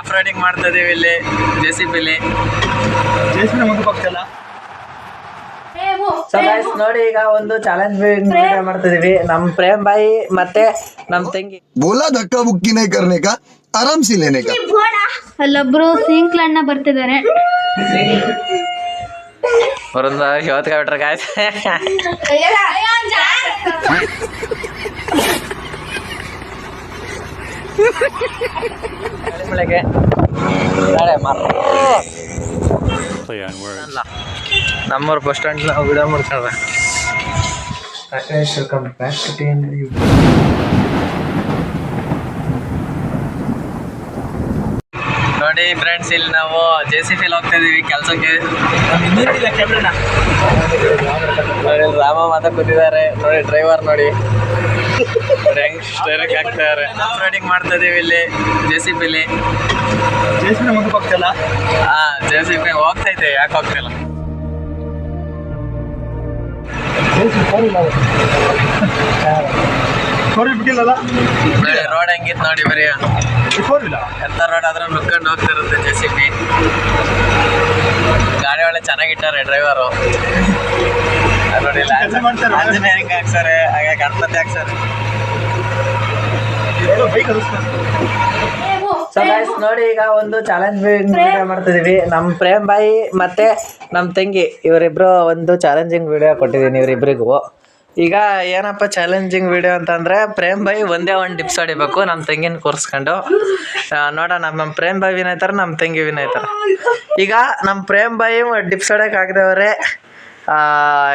Of riding ಮಾಡ್ತಾ ಇದೀವಿ ಇಲ್ಲಿ JCB ಮುಂದಕ್ಕೆ ಹೋಗ್ತಿಲ್ಲ. ಸೊ ಗೈಸ್ ನೋಡಿ, ಈಗ ಒಂದು ಚಾಲೆಂಜ್ ವಿಡಿಯೋ ಮಾಡ್ತಿದೀವಿ. ನಮ್ ಪ್ರೇಮ್ ಬಾಯಿ ಮತ್ತೆ ನಮ್ ತಂಗಿ ಬೋಲಾ ಧಕ್ಕಾ ಬುಕ್ಕಿ ನೈ ಕರ್ನೆ ಕಾ ಆರಾಮ್ ಸಿ ಲೇನೆ ಕಾ. ಅಲ್ಲೊಬ್ರು ಸಿಂಕ್ಲಣ್ಣ ಬರ್ತಿದ್ದಾರೆ. ಬರೋದ ಇವತ್ತು ಬಿಟ್ರೆ ಗಾಯ್ಸ್. ಮಳೆಗೆ ನಮ್ಮೂರು ಬಸ್ ಸ್ಟ್ಯಾಂಡ್ ವಿಡಿಯೋ ಮಾಡ್ಕೊಂಡ್ರೆ ನೋಡಿ ಫ್ರೆಂಡ್ಸ್, ಇಲ್ಲಿ ನಾವು JCB ಹೋಗ್ತಾ ಇದೀವಿ ಕೆಲ್ಸಕ್ಕೆ. ರಾಮ ಮಾತಾ ಕೂತಿದ್ದಾರೆ ನೋಡಿ, ಡ್ರೈವರ್ ನೋಡಿ ಹೆಂಗ್ ಸ್ಟೈರಿಂಗ್ ಹಾಕ್ತಿದ್ದಾರೆ. ಆಫ್ ರೈಡಿಂಗ್ ಮಾಡ್ತಾ ಇದೀವಿ ಇಲ್ಲಿ JCB ಮುಂದಕ್ಕೆ ಹೋಗ್ತಿಲ್ಲ. JCB ಹೋಗ್ತೈತೆ, ಯಾಕೆ ಹೋಗ್ತಿಲ್ಲ? ರೋಡ್ ಹೆಂಗಿತ್ತು ನೋಡಿ, ಬರೀ ಎಂತ ರೋಡ್ ಆದ್ರೂ ನುಗ್ಕೊಂಡು ಹೋಗ್ತಿರುತ್ತೆ JCB. ಗಾಡಿ ಒಳ್ಳೆ ಚೆನ್ನಾಗಿಟ್ಟಾರೆ ಡ್ರೈವರು ನೋಡಿ. ಇಂಜಿನಿಯರಿಂಗ್ ಹಾಕ್ಸಾರೆ, ಹಾಗೆ ಗಣಪತಿ ಹಾಕ್ಸಾರೆ. ಸೊ ಗೈಸ್ ನೋಡಿ, ಈಗ ಒಂದು ಚಾಲೆಂಜ್ ವಿಡಿಯೋ ಮಾಡ್ತಿದೀವಿ. ನಮ್ ಪ್ರೇಮ್ ಬಾಯಿ ಮತ್ತೆ ನಮ್ ತಂಗಿ ಇವರಿಬ್ರು ಒಂದು ಚಾಲೆಂಜಿಂಗ್ ವಿಡಿಯೋ ಕೊಟ್ಟಿದ್ದೀನಿ ಇವರಿಬ್ರಿಗೂ. ಈಗ ಏನಪ್ಪ ಚಾಲೆಂಜಿಂಗ್ ವಿಡಿಯೋ ಅಂತಂದ್ರೆ, ಪ್ರೇಮ್ ಬಾಯಿ ಒಂದೇ ಒಂದು ಡಿಪ್ಸ್ ಹೊಡಿಬೇಕು ನಮ್ಮ ತಂಗಿನ ಕೂರಿಸ್ಕೊಂಡು. ನೋಡೋಣ, ನಮ್ಮ ಪ್ರೇಮ್ ಬಾಯಿ ವಿನ್ ಆಯ್ತಾರೆ, ನಮ್ಮ ತಂಗಿ ವಿನ್ ಆಯ್ತಾರೆ. ಈಗ ನಮ್ಮ ಪ್ರೇಮ್ ಬಾಯಿ ಡಿಪ್ಸ್ ಹೊಡಕ್ಕೆ ಆಗದವ್ರೆ.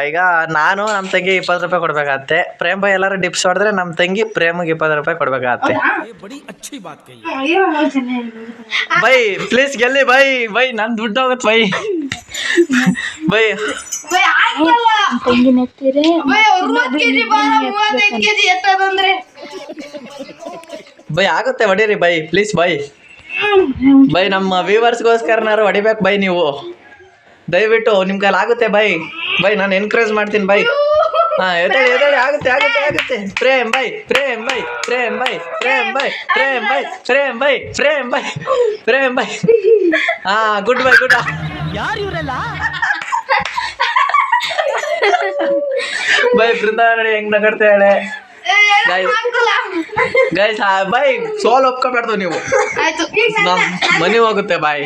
ಈಗ ನಾನು ನಮ್ಮ ತಂಗಿ 20 ರೂಪಾಯಿ ಕೊಡ್ಬೇಕಾಗತ್ತೆ. ಪ್ರೇಮ್ ಬಾಯಿ ಎಲ್ಲರೂ ಡಿಪ್ಸ್ ಹೊಡೆದ್ರೆ ನಮ್ಮ ತಂಗಿ ಪ್ರೇಮಿಗೆ 20 ರೂಪಾಯಿ ಕೊಡ್ಬೇಕಾಗತ್ತೆ. ಬೈ ಪ್ಲೀಸ್ ಗೆಲ್ಲಿ ಬೈ ನನ್ ದುಡ್ಡು ಹೋಗುತ್ತೆ ಬೈ ಬೈ ಆಗುತ್ತೆ ಹೊಡೀರಿ ಬೈ, ಪ್ಲೀಸ್ ಬೈ ನಮ್ಮ ವ್ಯೂವರ್ಸ್ಗೋಸ್ಕರನಾರು ಹೊಡಿಬೇಕು ಬೈ. ನೀವು ದಯವಿಟ್ಟು ನಿಮ್ಮ ಕೈಲಿ ಆಗುತ್ತೆ ಬೈ ನಾನು ಎನ್ಕರೇಜ್ ಮಾಡ್ತೀನಿ ಬೈ. ಎದ್ದೇಳಿ ಆಗುತ್ತೆ. Prem bye good bye. ಯಾರು ಇವರೆಲ್ಲ ಬೈ ಬೃಂದಾವನ ಹೆಂಗ್ ನಗಡ್ತಾ ಹೇಳೆ ಗೈಸ್. ಬೈ ಸೋಲ್ ಒಪ್ಕೊಬೇಡ್ದು ನೀವು, ನಮ್ ಮನಿ ಹೋಗುತ್ತೆ ಬಾಯ್.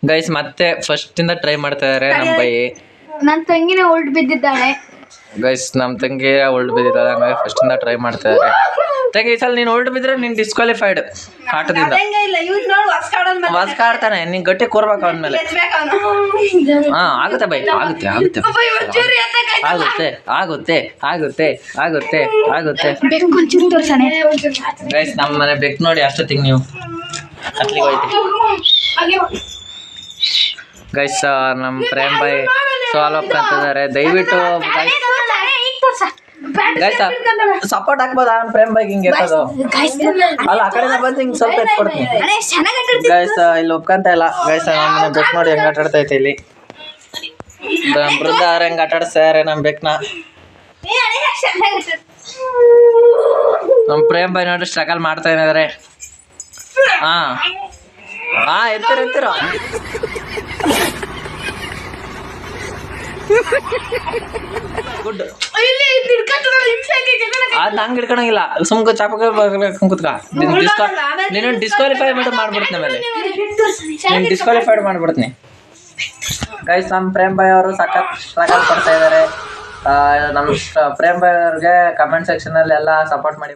ಗೈಸ್ ಮತ್ತೆ ಫಸ್ಟ್ ಇಂದ ಟ್ರೈ ಮಾಡ್ತಾ ಇದಾರೆ ನಮ್ ಬೈ. ನನ್ ತಂಗಿನೇ ಉಲ್ಟ್ ಬಿದ್ದಿದ್ದಾಳೆ ಗೈಸ್, ನಮ್ ತಂಗಿ ಉಲ್ಟ್ ಬಿದ್ದಿದ್ದಾಳೆ. ಹಂಗಾಗಿ ಫಸ್ಟ್ ಇಂದ ಟ್ರೈ ಮಾಡ್ತಾ ಇದಾರೆ. ತಂಗಿ ಈ ಸಲ ನೀನು ಉಲ್ಟ್ ಬಿದ್ರೆ ನೀನ್ ಡಿಸ್ಕ್ವಾಲಿಫೈಡ್ ಆಟದಿಂದ. ವಾಸ್ಕಾಡ್ತಾನೆ, ನೀನ್ ಗಟ್ಟಿ ಕೂರ್ಬೇಕು ಅಂದ್ಮೇಲೆ. ಆಗುತ್ತೆ ಬೈ, ಆಗುತ್ತೆ. ಗೈಸ್ ನಮ್ಮ ಮನೆ ಬೆಕ್ ನೋಡಿ ಅಷ್ಟೊತ್ತಿಗೆ ನೀವು ಅಟ್ಲಿಗೆ ಹೋಯ್ತು. ಗೈಸ್ ನಮ್ಮ ಪ್ರೇಮ್ ಬಾಯ್ ಸಾಲ್ವ್ ಆಗ್ತಿದ್ದಾರೆ. ದಯವಿಟ್ಟು ಗೈಸ್ ಸಪೋರ್ಟ್ ಹಾಕ್ಬೋದಾ ಪ್ರೇಮ್ ಬಾಯ್ಗೆ? ಹಿಂಗೆ ಅಲ್ಲ, ಆ ಕಡೆ ಬಂದು ಹಿಂಗೆ ಸ್ವಲ್ಪ ಎತ್ಕೊಡ್ತೀನಿ ಗೈಸ್. ಇಲ್ಲಿ ಒಪ್ಕೊಂತ ಇಲ್ಲ ಗೈಸ್. ನಮ್ಮ ಬೆಕ್ ನೋಡಿ ಹೆಂಗೆ ಆಟಾಡ್ತೈತೆ ಇಲ್ಲಿ. ಬೃಂದ ಅವ್ರ ಹೆಂಗೆ ಆಟಾಡ್ಸ್ತಾರೆ ನಮ್ಮ ಬೆಕ್ನ. ನಮ್ಮ ಪ್ರೇಮ್ ಬಾಯ್ ನೋಡಿ ಸ್ಟ್ರಗಲ್ ಮಾಡ್ತಾ ಇದ್ದಾರೆ. ಎತ್ತಿರ ಗುಡ್. ಅದು ಹಂಗೆ ಹಿಡ್ಕೊಳಂಗಿಲ್ಲ, ಸುಮ್ಕ ಚಾಪಕ ಕುತ್ಕ. ನೀನು ಡಿಸ್ಕ್ವಾಲಿಫೈ ಮಾಡ್ಬಿಡ್ತೀನಿ, ಆಮೇಲೆ ನೀನು ಡಿಸ್ಕ್ವಾಲಿಫೈಡ್ ಮಾಡ್ಬಿಡ್ತೀನಿ. ಗೈಸ್ ನಮ್ಮ ಪ್ರೇಮ್ ಬಾಯ್ ಅವರು ಸಖತ್ ಸ್ಟ್ರಗಲ್ ಪಡ್ತಾ ಇದ್ದಾರೆ. ನಮ್ಮ ಪ್ರೇಮ್ ಬಾಯ್ ಅವ್ರಿಗೆ ಕಮೆಂಟ್ ಸೆಕ್ಷನ್ ಅಲ್ಲಿ ಎಲ್ಲ ಸಪೋರ್ಟ್ ಮಾಡಿ.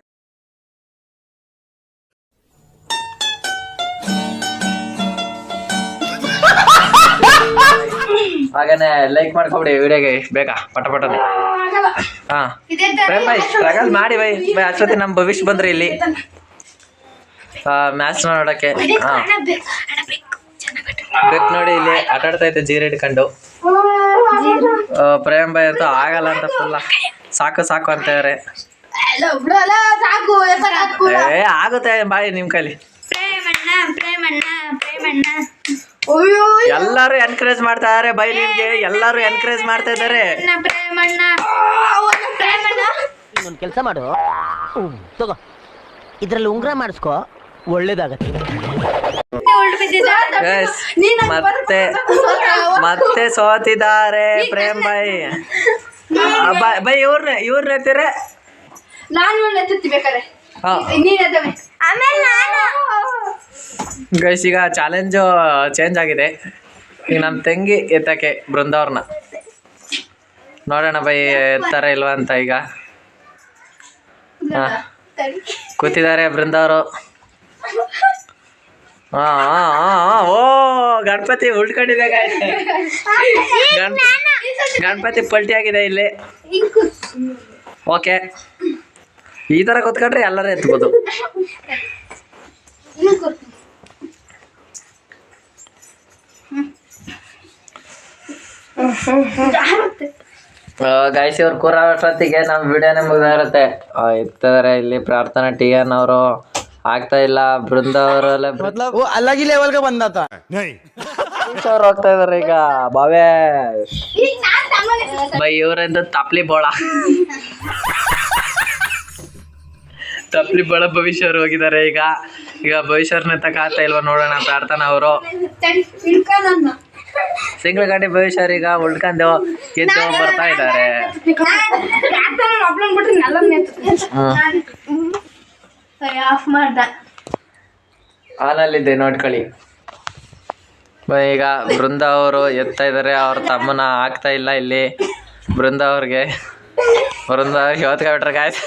ಹಾಗೇನೆ ಲೈಕ್ ಮಾಡ್ಕೊಬಿಡಿ ವಿಡಿಯೋಗೆ ಬೇಕಾ ಪಟಪಟನೆ. ಪ್ರೇಮ್ ಬಾಯ್ ಸ್ಟ್ರಗಲ್ ಮಾಡಿ ಬೈ ಅಷ್ಟೊತ್ತಿ ನಮ್ಮ ಭವಿಷ್ಯ ಬಂದ್ರಿ ಇಲ್ಲಿ ಮ್ಯಾಚ್ ನೋಡೋಕ್ಕೆ. ಬೆಕ್ ನೋಡಿ ಇಲ್ಲಿ ಆಟಾಡ್ತಾ ಐತೆ ಜೀರ ಹಿಡ್ಕೊಂಡು. ಪ್ರೇಮ್ ಬಾಯ್ ಅಂತೂ ಆಗಲ್ಲ ಅಂತ ಫುಲ್ಲ ಸಾಕು ಅಂತ ಇದಾರೆ. ಆಗುತ್ತೆ ಬಾಯ್ ನಿಮ್ ಕೈಲಿ. ಎಲ್ಲಾರು ಎನ್ಕರೇಜ್ ಮಾಡ್ತಾ ಇದಾರೆ ಬೈ, ನಿಮ್ಗೆ ಎಲ್ಲಾರು ಎನ್ಕರೇಜ್ ಮಾಡ್ತಾ ಇದಾರೆ. ಒಂದು ಕೆಲಸ ಮಾಡು, ತಗೋ ಇದ್ರಲ್ಲಿ ಉಂಗ್ರ ಮಾಡಿಸ್ಕೋ, ಒಳ್ಳೇದಾಗತ್ತೆ. ಉಲ್ಟ್ ಬಿದ್ದಿದ್ದಾಳೆ. Guys, ಮತ್ತೆ ಸೋತಿದ್ದಾರೆ ಪ್ರೇಮ್ ಬಾಯಿ. ಬೈ ಇವ್ರನ್ನ ಎತ್ತೀರ. ನಾನು ಎತ್ತುತ್ತಿ ಬೇಕಾರೆ ಹಾ ನೀನ್ ಎತ್ತವೆ. ಆಮೇಲೆ ನಾನು ಗೈಸ್ ಈಗ ಚಾಲೆಂಜು ಚೇಂಜ್ ಆಗಿದೆ. ಈಗ ನಮ್ಮ ತಂಗಿ ಎತ್ತಕ್ಕೆ ಬೃಂದವ್ರನ್ನ ನೋಡೋಣ ಬೈ ಎತ್ತಾರೆ ಇಲ್ವಾ ಅಂತ. ಈಗ ಹಾಂ ಕೂತಿದ್ದಾರೆ ಬೃಂದವರು. ಓ ಗಣಪತಿ ಉಳ್ಕೊಂಡಿದೆ ಗಾಯ್ಸ್. ಗಣಪತಿ ಪಲ್ಟಿ ಆಗಿದೆ ಇಲ್ಲಿ. ಓಕೆ, ಈ ಥರ ಕೂತ್ಕೊಂಡ್ರೆ ಎಲ್ಲರೂ ಎತ್ಬೋದು. ಗಾಯ್ಸ್ ಇವ್ರು ಕೂರ ಅಷ್ಟೊತ್ತಿಗೆ ನಮ್ಮ ವಿಡಿಯೋನೇ ಮುಗಿದಿರುತ್ತೆ. ಇರ್ತಾರೆ ಇಲ್ಲಿ ಪ್ರಾರ್ಥನಾ ಟಿ ಎನ್ ಅವರು ಆಗ್ತಾ ಇಲ್ಲ. ಬೃಂದ ಅವರೆಲ್ಲ अलग ही लेवल का बंदा था. ಅವ್ರು ಹೋಗ್ತಾ ಇದಾರೆ ಈಗ. ಭಾವೇಶ್ ಬೈ ಇವರಿಂದ ತಪ್ಲಿ ಬೋಳ ಭವಿಷ್ಯ ಅವ್ರು ಹೋಗಿದ್ದಾರೆ. ಈಗ ಭವಿಷ್ಯರ್ನ ತಕಾತ ಇಲ್ವಾ ನೋಡೋಣ. ಪ್ರಾರ್ಥನಾ ಅವರು ಸಿಂಗ್ಲ್ ಗಾಡಿ ಭವಿಷ್ಯ ಈಗ ಉಳ್ಕೊಂಡು ಎದ್ದು ಬರ್ತಾ ಇದ್ದಾರೆ. ಆಫ್ ಮಾಡ್ದ. ಹಾಲಲ್ಲಿದೆ ನೋಡ್ಕೊಳ್ಳಿ. ಈಗ ಬೃಂದ ಅವರು ಎತ್ತಾ ಇದ್ದಾರೆ. ಅವ್ರ ತಮ್ಮನ ಆಗ್ತಾ ಇಲ್ಲ ಇಲ್ಲಿ. ಬೃಂದ ಅವ್ರಿಗೆ ಇವತ್ಕೊಂಡ್ರೆ ಗಾಯ್ಸ್.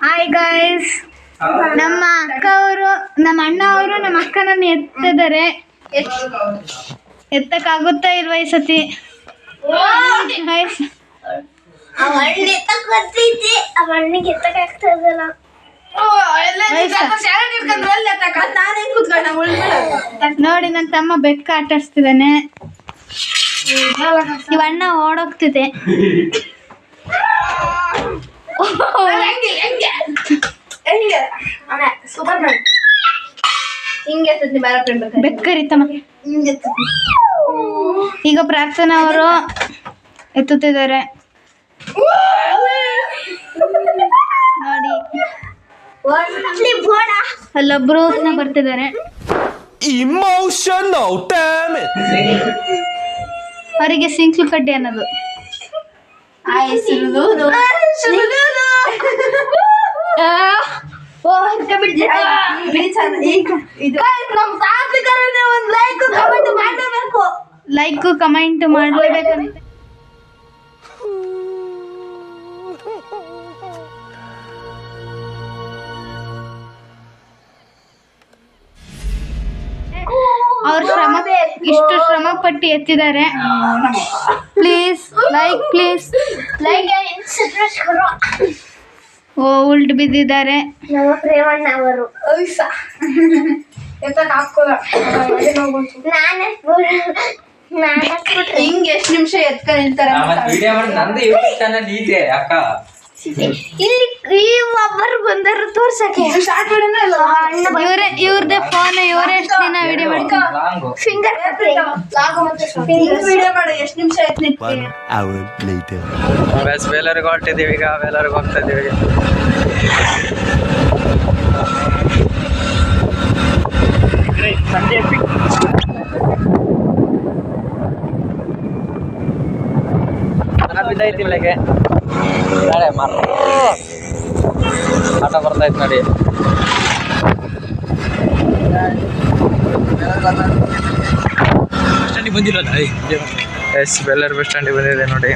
ಹಾಯ್ ಗೈಸ್, ನಮ್ಮ ಅಕ್ಕ ಅವರು, ನಮ್ಮ ಅಣ್ಣ ಅವರು ನಮ್ಮ ಅಕ್ಕನನ್ನು ಎತ್ತಿದ್ದಾರೆ. ಎತ್ತಕ್ಕಾಗುತ್ತಾ ಇಲ್ವಾ ಈ ಸತಿ? ನೋಡಿ ನನ್ನ ತಮ್ಮ ಬೆಕ್ಕ ಆಟಾಡ್ಸ್ತಿದ್ದಾನೆ. ಇವಣ್ಣ ಓಡೋಗ್ತಿದೆ. ಬೆಕ್ಕರಿತಮ್ಮ. ಈಗ ಪ್ರಾರ್ಥನಾ ಅವರು ಎತ್ತುತ್ತಿದ್ದಾರೆ ನೋಡಿ. ಅಲ್ಲೊಬ್ರು ಬರ್ತಿದ್ದಾರೆ. ಅವರಿಗೆ ಸಿಂಕ್ಲು ಕಡ್ಡಿ ಅನ್ನೋದು. ಲೈಕ್ ಕಮೆಂಟ್ ಮಾಡಲೇಬೇಕಂತ. ಅವ್ರ ಇಷ್ಟು ಶ್ರಮ ಪಟ್ಟು ಎತ್ತಿದ್ದಾರೆ. ಪ್ಲೀಸ್ ಲೈಕ್ ಓ ಉಲ್ಟ್ ಬಿದ್ದಿದ್ದಾರೆ. ಪ್ರೇಮಣ್ಣ ಅವರು ಹಿಂಗೆ ಎಷ್ಟು ನಿಮಿಷ ಎತ್ಕೊಂಡು ನಿಲ್ತಾರೆ. ಇಲ್ಲಿ ಒಬ್ಬರು ಬಂದರು ತೋರ್ಸಕ್ಕೆ. ಇವ್ರದೇ ಫೋನ್, ಇವರೇ ಎಷ್ಟು ದಿನ ವಿಡಿಯೋ ಮಾಡ್ಕೊಂಡು ಫಿಂಗರ್ ವಿಡಿಯೋ ಮಾಡಿ ಎಷ್ಟು ನಿಮಿಷ ಎತ್ ನಿಂತೀವಿ. ಬೇಲೂರಿಗೆ ಹೊರಟಿದ್ದೀವಿ. ಈಗ ಬೇಲೂರಿಗೆ ಹೋಗ್ತಾ ಇದ್ದೀವಿ. ಬಿದ್ದೈತಿ ಇಲ್ಲಿಗೆ. ನಾಳೆ ಆಟ ಬರ್ತೈತೆ ನೋಡಿ. ಎಸ್ ಬೇಲೂರು ಬಸ್ ಸ್ಟ್ಯಾಂಡಿಗೆ ಬಂದಿದೆ ನೋಡಿ.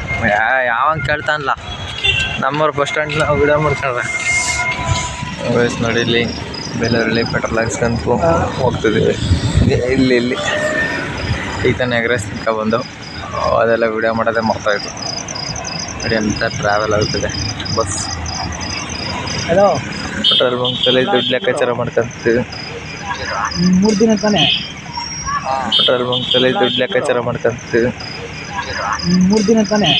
ಯಾವಂಗೆ ಕೇಳ್ತಾನಲ್ಲ ನಮ್ಮೂರು ಬಸ್ ಸ್ಟ್ಯಾಂಡ್ ವಿಡಿಯೋ ಮಾಡ್ಕೊಂಡ್ರೆ. ವಯಸ್ಸು ನೋಡಿ ಇಲ್ಲಿ ಬೇಲೂರಲ್ಲಿ ಪೆಟ್ರೋಲ್ ಹಾಕ್ಸ್ಕೊಂತು ಹೋಗ್ತಿದ್ದೀವಿ. ಇಲ್ಲಿ ಈಗ ತಾನೇ ಎಗ್ರೆಸ್ ಬಂದು ಅದೆಲ್ಲ ವಿಡಿಯೋ ಮಾಡೋದೇ ಮಾಡ್ತಾಯಿತ್ತು. ನೋಡಿ ಅಂತ ಟ್ರಾವೆಲ್ ಆಗುತ್ತದೆ ಬಸ್. ಹಲೋ, ಪೆಟ್ರೋಲ್ ಬಂಕಲ್ಲಿ ದುಡ್ಡು ಲೆಕ್ಕಾಚಾರ ಮಾಡ್ಕೊಂತೀವಿ. 3 ದಿನ ತಾನೆ ಪೆಟ್ರೋಲ್ ಬಂಕಲ್ಲಿ ದುಡ್ಡು ಲೆಕ್ಕಾಚಾರ ಮಾಡ್ಕೊಂತೀವಿ. 3 ದಿನ ತಾನೆ.